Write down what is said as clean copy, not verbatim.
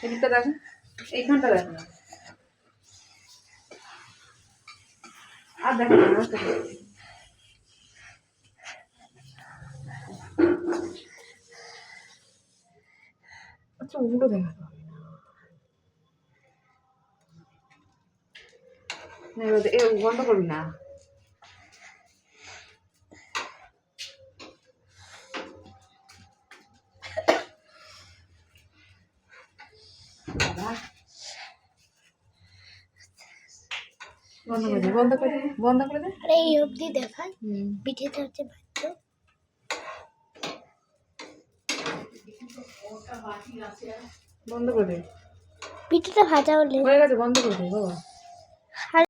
এদিকটা দেখো, এইখানটা দেখো না, আর দেখো না। আচ্ছা ওগুলো দেখাতে হবে না, এ বন্ধ করবি না। বন্ধ করে দে, বন্ধ করে দে, বন্ধ করে দে। আরে এই অবধি দেখান পিঠেটা হচ্ছে ভাত। বন্ধ করে দে, পিঠেটা ভাজা হলে হয়ে গেছে, বন্ধ করে দে বাবা।